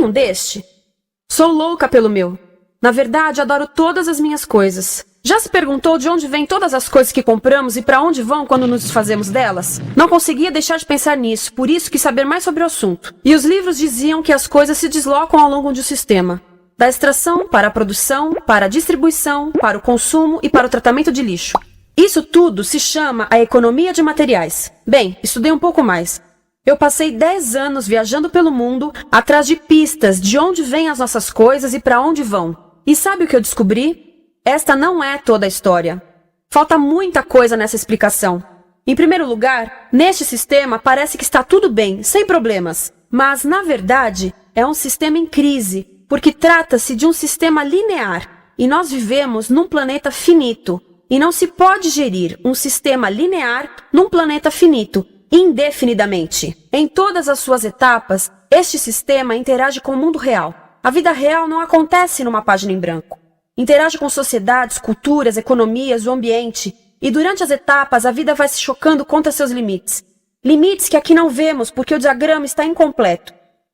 um deste? Sou louca pelo meu. Na verdade, adoro todas as minhas coisas. Já se perguntou de onde vêm todas as coisas que compramos e para onde vão quando nos desfazemos delas? Não conseguia deixar de pensar nisso, por isso quis saber mais sobre o assunto. E os livros diziam que as coisas se deslocam ao longo de um sistema. Da extração, para a produção, para a distribuição, para o consumo e para o tratamento de lixo. Isso tudo se chama a economia de materiais. Bem, estudei um pouco mais. Eu passei 10 anos viajando pelo mundo, atrás de pistas de onde vêm as nossas coisas e para onde vão. E sabe o que eu descobri? Esta não é toda a história. Falta muita coisa nessa explicação. Em primeiro lugar, neste sistema parece que está tudo bem, sem problemas. Mas, na verdade, é um sistema em crise, porque trata-se de um sistema linear. E nós vivemos num planeta finito. E não se pode gerir um sistema linear num planeta finito, indefinidamente. Em todas as suas etapas, este sistema interage com o mundo real. A vida real não acontece numa página em branco. Interage com sociedades, culturas, economias, o ambiente. E durante as etapas, a vida vai se chocando contra seus limites. Limites que aqui não vemos porque o diagrama está incompleto.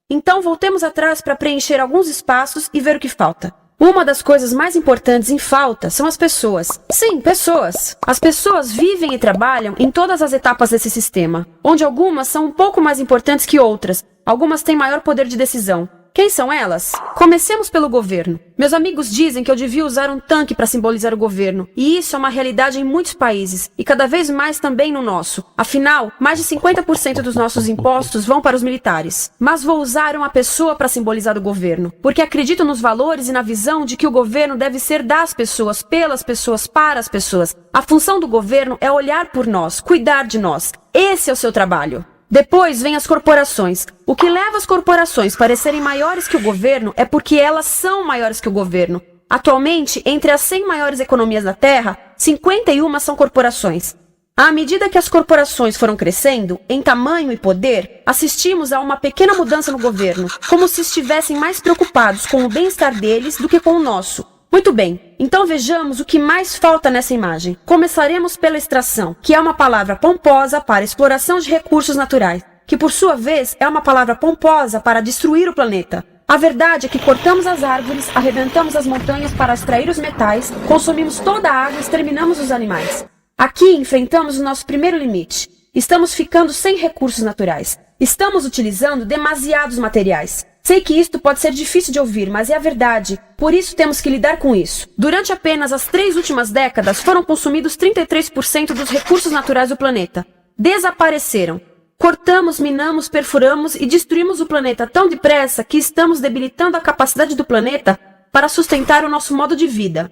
Então voltemos atrás para preencher alguns espaços e ver o que falta. Uma das coisas mais importantes em falta são as pessoas. Sim, pessoas. As pessoas vivem e trabalham em todas as etapas desse sistema, onde algumas são um pouco mais importantes que outras. Algumas têm maior poder de decisão. Quem são elas? Comecemos pelo governo. Meus amigos dizem que eu devia usar um tanque para simbolizar o governo, e isso é uma realidade em muitos países, e cada vez mais também no nosso. Afinal, mais de 50% dos nossos impostos vão para os militares. Mas vou usar uma pessoa para simbolizar o governo, porque acredito nos valores e na visão de que o governo deve ser das pessoas, pelas pessoas, para as pessoas. A função do governo é olhar por nós, cuidar de nós. Esse é o seu trabalho. Depois vem as corporações. O que leva as corporações a parecerem maiores que o governo é porque elas são maiores que o governo. Atualmente, entre as 100 maiores economias da Terra, 51 são corporações. À medida que as corporações foram crescendo, em tamanho e poder, assistimos a uma pequena mudança no governo, como se estivessem mais preocupados com o bem-estar deles do que com o nosso. Muito bem, então vejamos o que mais falta nessa imagem. Começaremos pela extração, que é uma palavra pomposa para exploração de recursos naturais, que por sua vez é uma palavra pomposa para destruir o planeta. A verdade é que cortamos as árvores, arrebentamos as montanhas para extrair os metais, consumimos toda a água e exterminamos os animais. Aqui enfrentamos o nosso primeiro limite. Estamos ficando sem recursos naturais. Estamos utilizando demasiados materiais. Sei que isto pode ser difícil de ouvir, mas é a verdade. Por isso temos que lidar com isso. Durante apenas as 3 últimas décadas, foram consumidos 33% dos recursos naturais do planeta. Desapareceram. Cortamos, minamos, perfuramos e destruímos o planeta tão depressa que estamos debilitando a capacidade do planeta para sustentar o nosso modo de vida.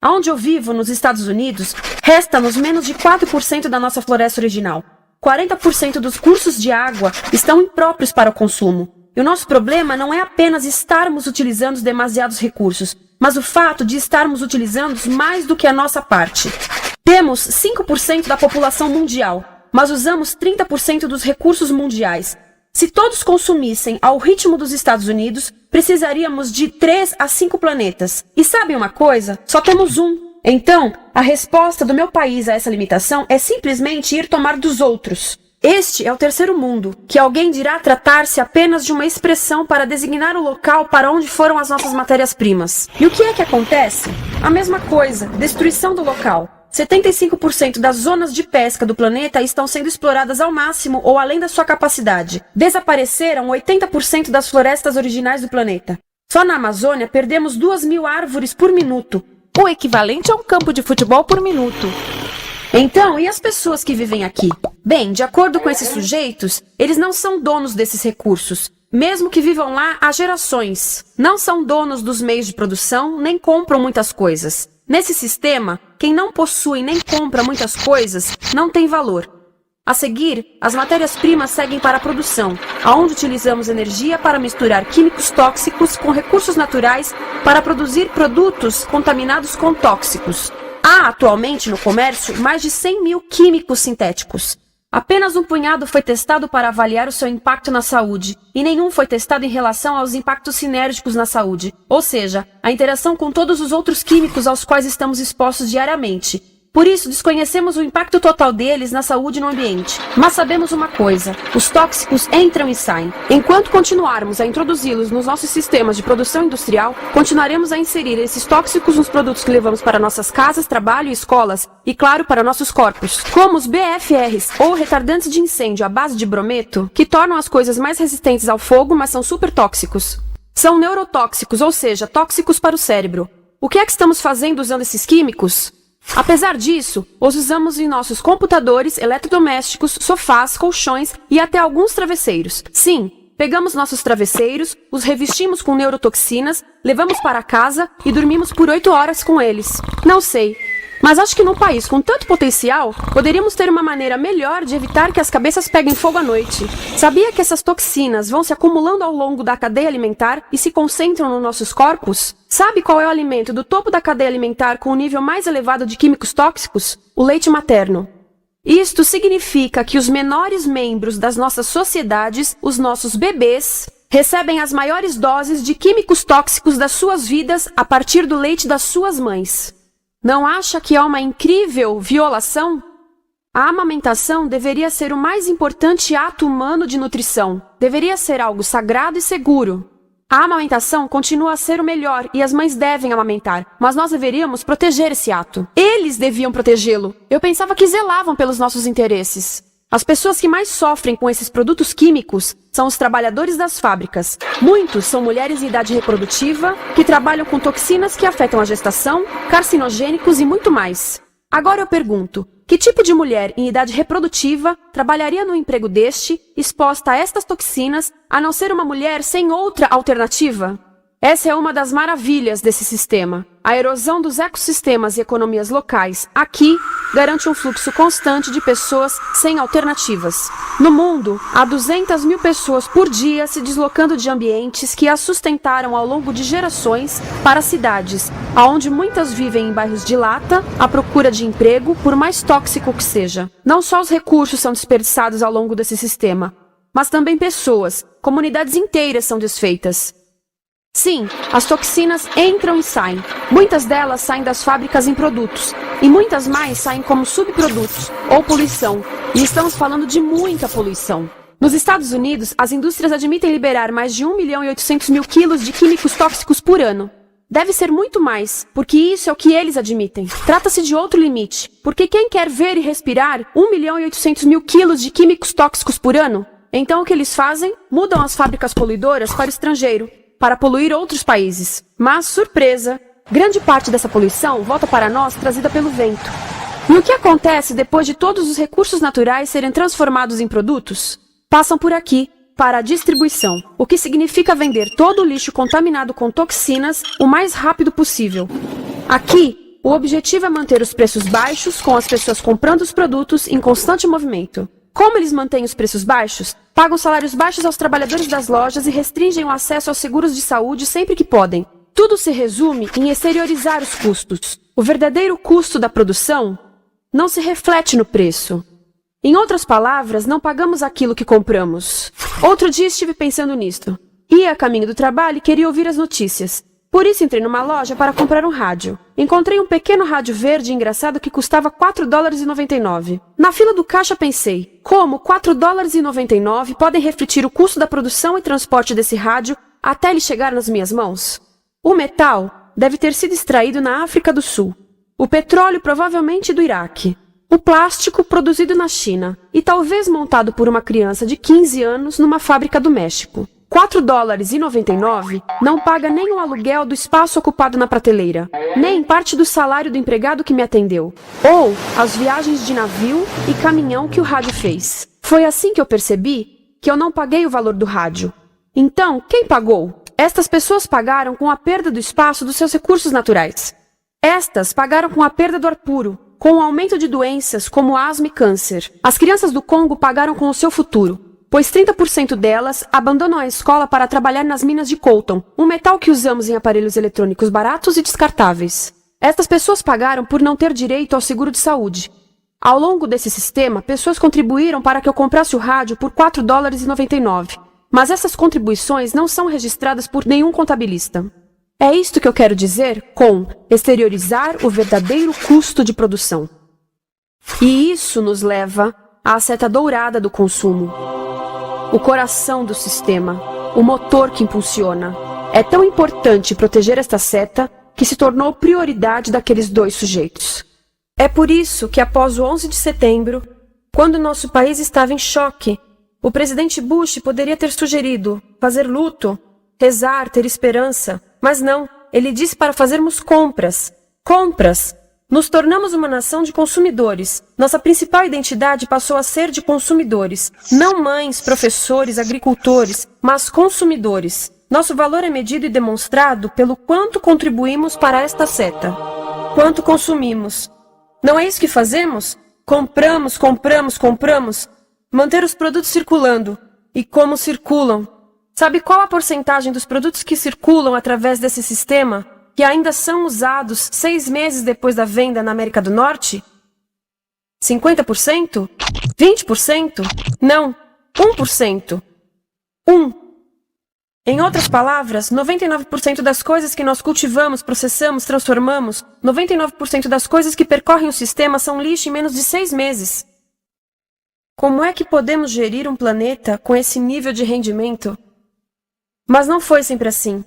Onde eu vivo, nos Estados Unidos, resta-nos menos de 4% da nossa floresta original. 40% dos cursos de água estão impróprios para o consumo. E o nosso problema não é apenas estarmos utilizando demasiados recursos, mas o fato de estarmos utilizando mais do que a nossa parte. Temos 5% da população mundial, mas usamos 30% dos recursos mundiais. Se todos consumissem ao ritmo dos Estados Unidos, precisaríamos de 3 a 5 planetas. E sabem uma coisa? Só temos um. Então, a resposta do meu país a essa limitação é simplesmente ir tomar dos outros. Este é o terceiro mundo, que alguém dirá tratar-se apenas de uma expressão para designar o local para onde foram as nossas matérias-primas. E o que é que acontece? A mesma coisa, destruição do local. 75% das zonas de pesca do planeta estão sendo exploradas ao máximo ou além da sua capacidade. Desapareceram 80% das florestas originais do planeta. Só na Amazônia perdemos 2.000 árvores por minuto, o equivalente a um campo de futebol por minuto. Então, e as pessoas que vivem aqui? Bem, de acordo com esses sujeitos, eles não são donos desses recursos, mesmo que vivam lá há gerações. Não são donos dos meios de produção, nem compram muitas coisas. Nesse sistema, quem não possui nem compra muitas coisas não tem valor. A seguir, as matérias-primas seguem para a produção, aonde utilizamos energia para misturar químicos tóxicos com recursos naturais para produzir produtos contaminados com tóxicos. Há atualmente no comércio mais de 100.000 químicos sintéticos. Apenas um punhado foi testado para avaliar o seu impacto na saúde, e nenhum foi testado em relação aos impactos sinérgicos na saúde, ou seja, a interação com todos os outros químicos aos quais estamos expostos diariamente. Por isso, desconhecemos o impacto total deles na saúde e no ambiente. Mas sabemos uma coisa: os tóxicos entram e saem. Enquanto continuarmos a introduzi-los nos nossos sistemas de produção industrial, continuaremos a inserir esses tóxicos nos produtos que levamos para nossas casas, trabalho e escolas, e claro, para nossos corpos. Como os BFRs, ou retardantes de incêndio à base de brometo, que tornam as coisas mais resistentes ao fogo, mas são super tóxicos. São neurotóxicos, ou seja, tóxicos para o cérebro. O que é que estamos fazendo usando esses químicos? Apesar disso, os usamos em nossos computadores, eletrodomésticos, sofás, colchões e até alguns travesseiros. Sim, pegamos nossos travesseiros, os revestimos com neurotoxinas, levamos para casa e dormimos por 8 horas com eles. Não sei, mas acho que num país com tanto potencial, poderíamos ter uma maneira melhor de evitar que as cabeças peguem fogo à noite. Sabia que essas toxinas vão se acumulando ao longo da cadeia alimentar e se concentram nos nossos corpos? Sabe qual é o alimento do topo da cadeia alimentar com o nível mais elevado de químicos tóxicos? O leite materno. Isto significa que os menores membros das nossas sociedades, os nossos bebês, recebem as maiores doses de químicos tóxicos das suas vidas a partir do leite das suas mães. Não acha que é uma incrível violação? A amamentação deveria ser o mais importante ato humano de nutrição. Deveria ser algo sagrado e seguro. A amamentação continua a ser o melhor e as mães devem amamentar, mas nós deveríamos proteger esse ato. Eles deviam protegê-lo. Eu pensava que zelavam pelos nossos interesses. As pessoas que mais sofrem com esses produtos químicos são os trabalhadores das fábricas. Muitos são mulheres em idade reprodutiva que trabalham com toxinas que afetam a gestação, carcinogênicos e muito mais. Agora eu pergunto, que tipo de mulher em idade reprodutiva trabalharia num emprego deste, exposta a estas toxinas, a não ser uma mulher sem outra alternativa? Essa é uma das maravilhas desse sistema. A erosão dos ecossistemas e economias locais aqui garante um fluxo constante de pessoas sem alternativas. No mundo, há 200 mil pessoas por dia se deslocando de ambientes que as sustentaram ao longo de gerações para cidades, onde muitas vivem em bairros de lata, à procura de emprego, por mais tóxico que seja. Não só os recursos são desperdiçados ao longo desse sistema, mas também pessoas, comunidades inteiras são desfeitas. Sim, as toxinas entram e saem. Muitas delas saem das fábricas em produtos, e muitas mais saem como subprodutos, ou poluição. E estamos falando de muita poluição. Nos Estados Unidos, as indústrias admitem liberar mais de 1.800.000 quilos de químicos tóxicos por ano. Deve ser muito mais, porque isso é o que eles admitem. Trata-se de outro limite, porque quem quer ver e respirar 1.800.000 quilos de químicos tóxicos por ano? Então o que eles fazem? Mudam as fábricas poluidoras para o estrangeiro, para poluir outros países. Mas, surpresa, grande parte dessa poluição volta para nós trazida pelo vento. E o que acontece depois de todos os recursos naturais serem transformados em produtos? Passam por aqui, para a distribuição, o que significa vender todo o lixo contaminado com toxinas o mais rápido possível. Aqui, o objetivo é manter os preços baixos, com as pessoas comprando os produtos em constante movimento. Como eles mantêm os preços baixos? Pagam salários baixos aos trabalhadores das lojas e restringem o acesso aos seguros de saúde sempre que podem. Tudo se resume em exteriorizar os custos. O verdadeiro custo da produção não se reflete no preço. Em outras palavras, não pagamos aquilo que compramos. Outro dia estive pensando nisto. Ia a caminho do trabalho e queria ouvir as notícias. Por isso entrei numa loja para comprar um rádio. Encontrei um pequeno rádio verde engraçado que custava $4,99. Na fila do caixa pensei, como $4,99 podem refletir o custo da produção e transporte desse rádio até ele chegar nas minhas mãos? O metal deve ter sido extraído na África do Sul. O petróleo provavelmente do Iraque. O plástico produzido na China e talvez montado por uma criança de 15 anos numa fábrica do México. $4,99 não paga nem o aluguel do espaço ocupado na prateleira, nem parte do salário do empregado que me atendeu, ou as viagens de navio e caminhão que o rádio fez. Foi assim que eu percebi que eu não paguei o valor do rádio. Então, quem pagou? Estas pessoas pagaram com a perda do espaço dos seus recursos naturais. Estas pagaram com a perda do ar puro, com o aumento de doenças como asma e câncer. As crianças do Congo pagaram com o seu futuro, pois 30% delas abandonam a escola para trabalhar nas minas de coltan, um metal que usamos em aparelhos eletrônicos baratos e descartáveis. Estas pessoas pagaram por não ter direito ao seguro de saúde. Ao longo desse sistema, pessoas contribuíram para que eu comprasse o rádio por $4,99, mas essas contribuições não são registradas por nenhum contabilista. É isto que eu quero dizer com exteriorizar o verdadeiro custo de produção. E isso nos leva à seta dourada do consumo. O coração do sistema, o motor que impulsiona. É tão importante proteger esta seta que se tornou prioridade daqueles dois sujeitos. É por isso que após o 11 de setembro, quando nosso país estava em choque, o presidente Bush poderia ter sugerido fazer luto, rezar, ter esperança, mas não, ele disse para fazermos compras. Compras! Nos tornamos uma nação de consumidores. Nossa principal identidade passou a ser de consumidores. Não mães, professores, agricultores, mas consumidores. Nosso valor é medido e demonstrado pelo quanto contribuímos para esta seta. Quanto consumimos. Não é isso que fazemos? Compramos, compramos, compramos. Manter os produtos circulando. E como circulam? Sabe qual a porcentagem dos produtos que circulam através desse sistema que ainda são usados 6 meses depois da venda na América do Norte? 50%? 20%? Não, 1%. 1. Em outras palavras, 99% das coisas que nós cultivamos, processamos, transformamos, 99% das coisas que percorrem o sistema são lixo em menos de 6 meses. Como é que podemos gerir um planeta com esse nível de rendimento? Mas não foi sempre assim.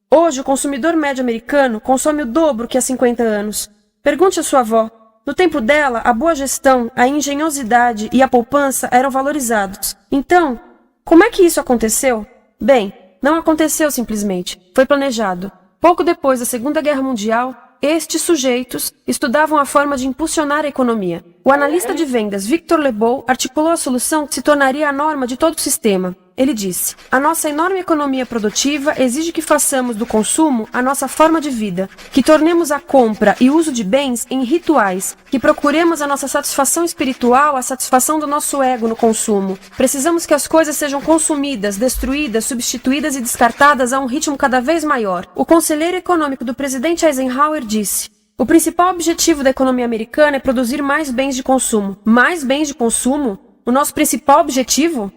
Hoje, o consumidor médio americano consome o dobro que há 50 anos. Pergunte à sua avó. No tempo dela, a boa gestão, a engenhosidade e a poupança eram valorizados. Então, como é que isso aconteceu? Bem, não aconteceu simplesmente. Foi planejado. Pouco depois da Segunda Guerra Mundial, estes sujeitos estudavam a forma de impulsionar a economia. O analista de vendas Victor Lebow articulou a solução que se tornaria a norma de todo o sistema. Ele disse: a nossa enorme economia produtiva exige que façamos do consumo a nossa forma de vida, que tornemos a compra e uso de bens em rituais, que procuremos a nossa satisfação espiritual, a satisfação do nosso ego no consumo. Precisamos que as coisas sejam consumidas, destruídas, substituídas e descartadas a um ritmo cada vez maior. O conselheiro econômico do presidente Eisenhower disse: o principal objetivo da economia americana é produzir mais bens de consumo. Mais bens de consumo? O nosso principal objetivo?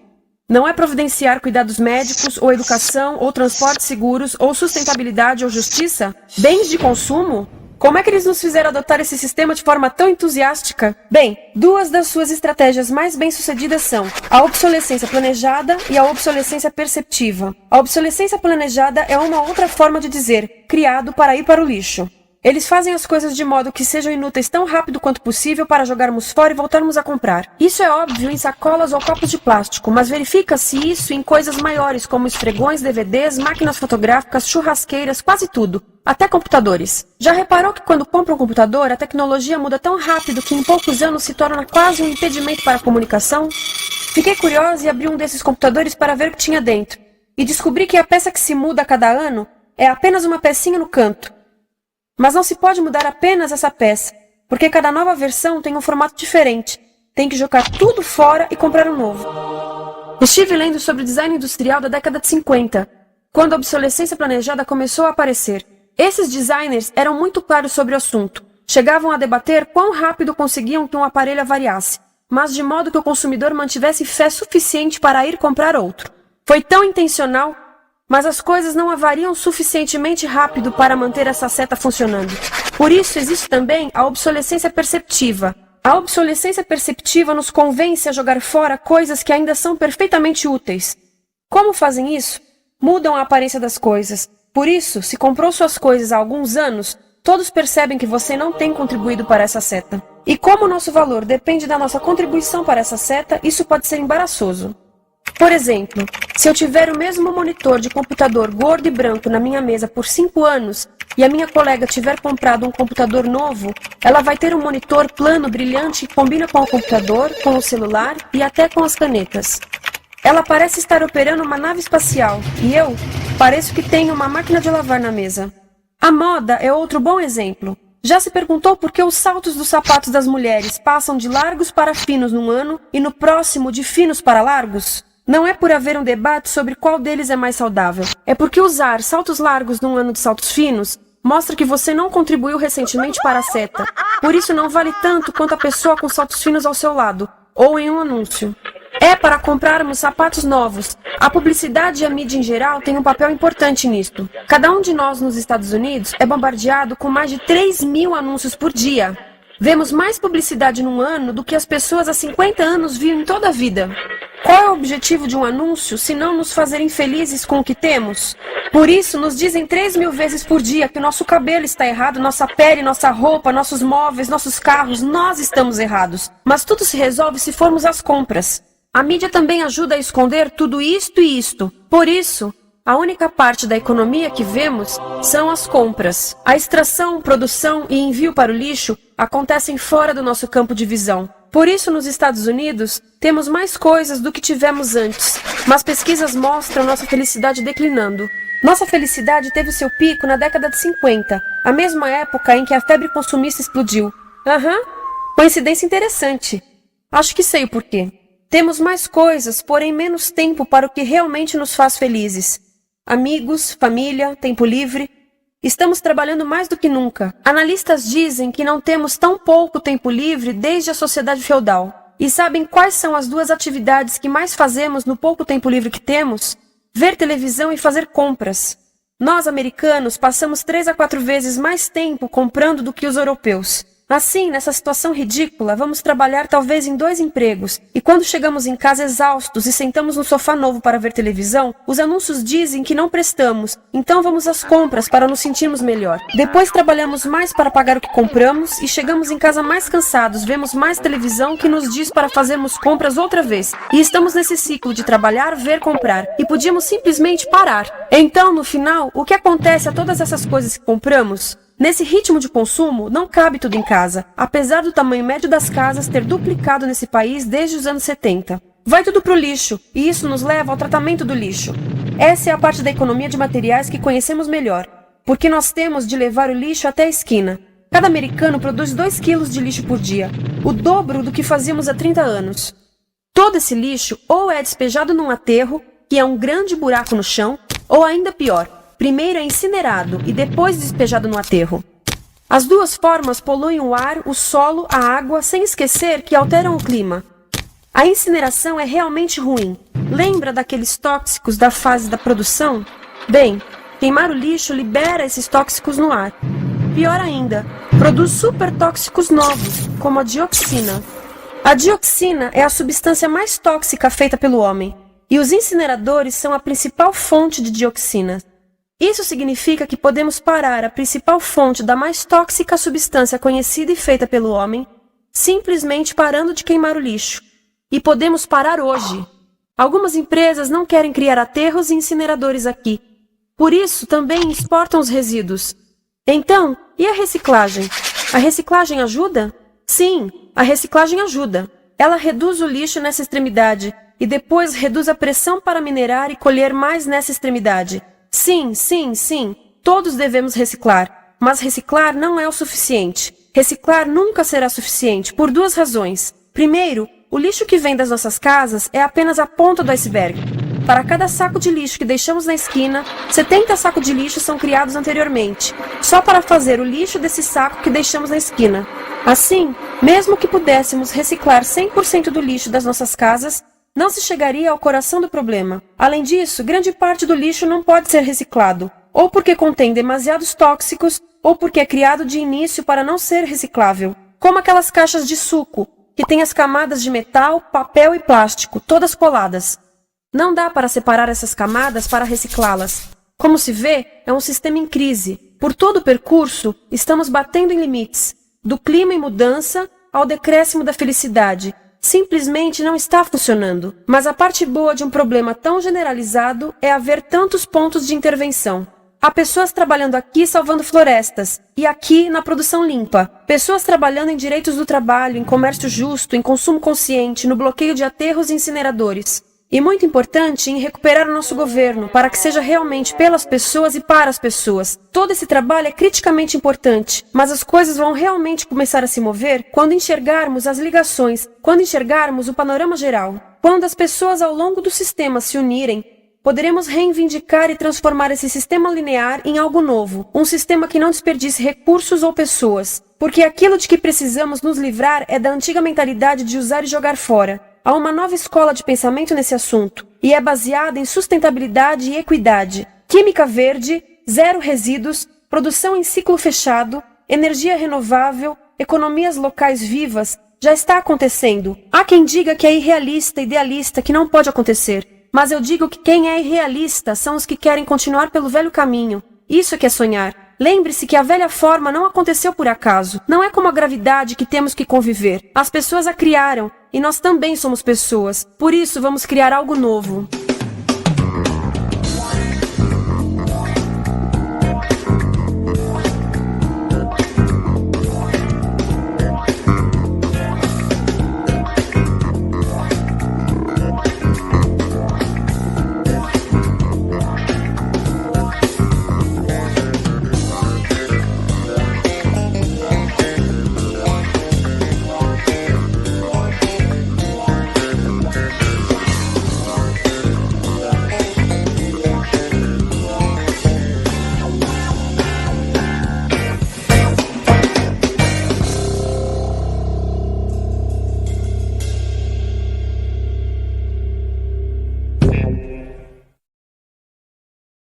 Não é providenciar cuidados médicos, ou educação, ou transportes seguros, ou sustentabilidade, ou justiça? Bens de consumo? Como é que eles nos fizeram adotar esse sistema de forma tão entusiástica? Bem, 2 das suas estratégias mais bem-sucedidas são a obsolescência planejada e a obsolescência perceptiva. A obsolescência planejada é uma outra forma de dizer criado para ir para o lixo. Eles fazem as coisas de modo que sejam inúteis tão rápido quanto possível para jogarmos fora e voltarmos a comprar. Isso é óbvio em sacolas ou copos de plástico, mas verifica-se isso em coisas maiores como esfregões, DVDs, máquinas fotográficas, churrasqueiras, quase tudo. Até computadores. Já reparou que quando compra um computador, a tecnologia muda tão rápido que em poucos anos se torna quase um impedimento para a comunicação? Fiquei curiosa e abri um desses computadores para ver o que tinha dentro. E descobri que a peça que se muda a cada ano é apenas uma pecinha no canto. Mas não se pode mudar apenas essa peça, porque cada nova versão tem um formato diferente. Tem que jogar tudo fora e comprar um novo. Estive lendo sobre o design industrial da década de 50, quando a obsolescência planejada começou a aparecer. Esses designers eram muito claros sobre o assunto. Chegavam a debater quão rápido conseguiam que um aparelho avariasse, mas de modo que o consumidor mantivesse fé suficiente para ir comprar outro. Foi tão intencional, mas as coisas não avariam suficientemente rápido para manter essa seta funcionando. Por isso existe também a obsolescência perceptiva. A obsolescência perceptiva nos convence a jogar fora coisas que ainda são perfeitamente úteis. Como fazem isso? Mudam a aparência das coisas. Por isso, se comprou suas coisas há alguns anos, todos percebem que você não tem contribuído para essa seta. E como o nosso valor depende da nossa contribuição para essa seta, isso pode ser embaraçoso. Por exemplo, se eu tiver o mesmo monitor de computador gordo e branco na minha mesa por 5 anos e a minha colega tiver comprado um computador novo, ela vai ter um monitor plano, brilhante que combina com o computador, com o celular e até com as canetas. Ela parece estar operando uma nave espacial e eu pareço que tenho uma máquina de lavar na mesa. A moda é outro bom exemplo. Já se perguntou por que os saltos dos sapatos das mulheres passam de largos para finos num ano e no próximo de finos para largos? Não é por haver um debate sobre qual deles é mais saudável. É porque usar saltos largos num ano de saltos finos mostra que você não contribuiu recentemente para a seta. Por isso não vale tanto quanto a pessoa com saltos finos ao seu lado, ou em um anúncio. É para comprarmos sapatos novos. A publicidade e a mídia em geral têm um papel importante nisto. Cada um de nós nos Estados Unidos é bombardeado com mais de 3.000 anúncios por dia. Vemos mais publicidade num ano do que as pessoas há 50 anos viam em toda a vida. Qual é o objetivo de um anúncio, se não nos fazer infelizes com o que temos? Por isso, nos dizem 3.000 vezes por dia que nosso cabelo está errado, nossa pele, nossa roupa, nossos móveis, nossos carros, nós estamos errados. Mas tudo se resolve se formos às compras. A mídia também ajuda a esconder tudo isto e isto. Por isso, a única parte da economia que vemos são as compras. A extração, produção e envio para o lixo acontecem fora do nosso campo de visão. Por isso, nos Estados Unidos, temos mais coisas do que tivemos antes, mas pesquisas mostram nossa felicidade declinando. Nossa felicidade teve seu pico na década de 50, a mesma época em que a febre consumista explodiu. Coincidência interessante. Acho que sei o porquê. Temos mais coisas, porém menos tempo para o que realmente nos faz felizes. Amigos, família, tempo livre. Estamos trabalhando mais do que nunca. Analistas dizem que não temos tão pouco tempo livre desde a sociedade feudal. E sabem quais são as duas atividades que mais fazemos no pouco tempo livre que temos? Ver televisão e fazer compras. Nós, americanos, passamos 3 a 4 vezes mais tempo comprando do que os europeus. Assim, nessa situação ridícula, vamos trabalhar talvez em 2 empregos, e quando chegamos em casa exaustos e sentamos no sofá novo para ver televisão, os anúncios dizem que não prestamos, então vamos às compras para nos sentirmos melhor. Depois trabalhamos mais para pagar o que compramos e chegamos em casa mais cansados, vemos mais televisão que nos diz para fazermos compras outra vez. E estamos nesse ciclo de trabalhar, ver, comprar, e podíamos simplesmente parar. Então, no final, o que acontece a todas essas coisas que compramos? Nesse ritmo de consumo, não cabe tudo em casa, apesar do tamanho médio das casas ter duplicado nesse país desde os anos 70. Vai tudo pro lixo, e isso nos leva ao tratamento do lixo. Essa é a parte da economia de materiais que conhecemos melhor, porque nós temos de levar o lixo até a esquina. Cada americano produz 2 quilos de lixo por dia, o dobro do que fazíamos há 30 anos. Todo esse lixo ou é despejado num aterro, que é um grande buraco no chão, ou ainda pior, primeiro é incinerado e depois despejado no aterro. As duas formas poluem o ar, o solo, a água, sem esquecer que alteram o clima. A incineração é realmente ruim. Lembra daqueles tóxicos da fase da produção? Bem, queimar o lixo libera esses tóxicos no ar. Pior ainda, produz supertóxicos novos, como a dioxina. A dioxina é a substância mais tóxica feita pelo homem, e os incineradores são a principal fonte de dioxina. Isso significa que podemos parar a principal fonte da mais tóxica substância conhecida e feita pelo homem, simplesmente parando de queimar o lixo. E podemos parar hoje. Algumas empresas não querem criar aterros e incineradores aqui. Por isso, também exportam os resíduos. Então, e a reciclagem? A reciclagem ajuda? Sim, a reciclagem ajuda. Ela reduz o lixo nessa extremidade e depois reduz a pressão para minerar e colher mais nessa extremidade. Sim, todos devemos reciclar, mas reciclar não é o suficiente. Reciclar nunca será suficiente, por 2 razões. Primeiro, o lixo que vem das nossas casas é apenas a ponta do iceberg. Para cada saco de lixo que deixamos na esquina, 70 sacos de lixo são criados anteriormente, só para fazer o lixo desse saco que deixamos na esquina. Assim, mesmo que pudéssemos reciclar 100% do lixo das nossas casas, não se chegaria ao coração do problema. Além disso, grande parte do lixo não pode ser reciclado, ou porque contém demasiados tóxicos, ou porque é criado de início para não ser reciclável. Como aquelas caixas de suco, que têm as camadas de metal, papel e plástico, todas coladas. Não dá para separar essas camadas para reciclá-las. Como se vê, é um sistema em crise. Por todo o percurso, estamos batendo em limites, do clima em mudança ao decréscimo da felicidade. Simplesmente não está funcionando. Mas a parte boa de um problema tão generalizado é haver tantos pontos de intervenção. Há pessoas trabalhando aqui salvando florestas, e aqui na produção limpa. Pessoas trabalhando em direitos do trabalho, em comércio justo, em consumo consciente, no bloqueio de aterros e incineradores. E muito importante, em recuperar o nosso governo, para que seja realmente pelas pessoas e para as pessoas. Todo esse trabalho é criticamente importante, mas as coisas vão realmente começar a se mover quando enxergarmos as ligações, quando enxergarmos o panorama geral. Quando as pessoas ao longo do sistema se unirem, poderemos reivindicar e transformar esse sistema linear em algo novo, um sistema que não desperdice recursos ou pessoas, porque aquilo de que precisamos nos livrar é da antiga mentalidade de usar e jogar fora. Há uma nova escola de pensamento nesse assunto, e é baseada em sustentabilidade e equidade, química verde, zero resíduos, produção em ciclo fechado, energia renovável, economias locais vivas, já está acontecendo. Há quem diga que é irrealista, idealista, que não pode acontecer. Mas eu digo que quem é irrealista são os que querem continuar pelo velho caminho. Isso é que é sonhar. Lembre-se que a velha forma não aconteceu por acaso. Não é como a gravidade que temos que conviver. As pessoas a criaram, e nós também somos pessoas. Por isso vamos criar algo novo.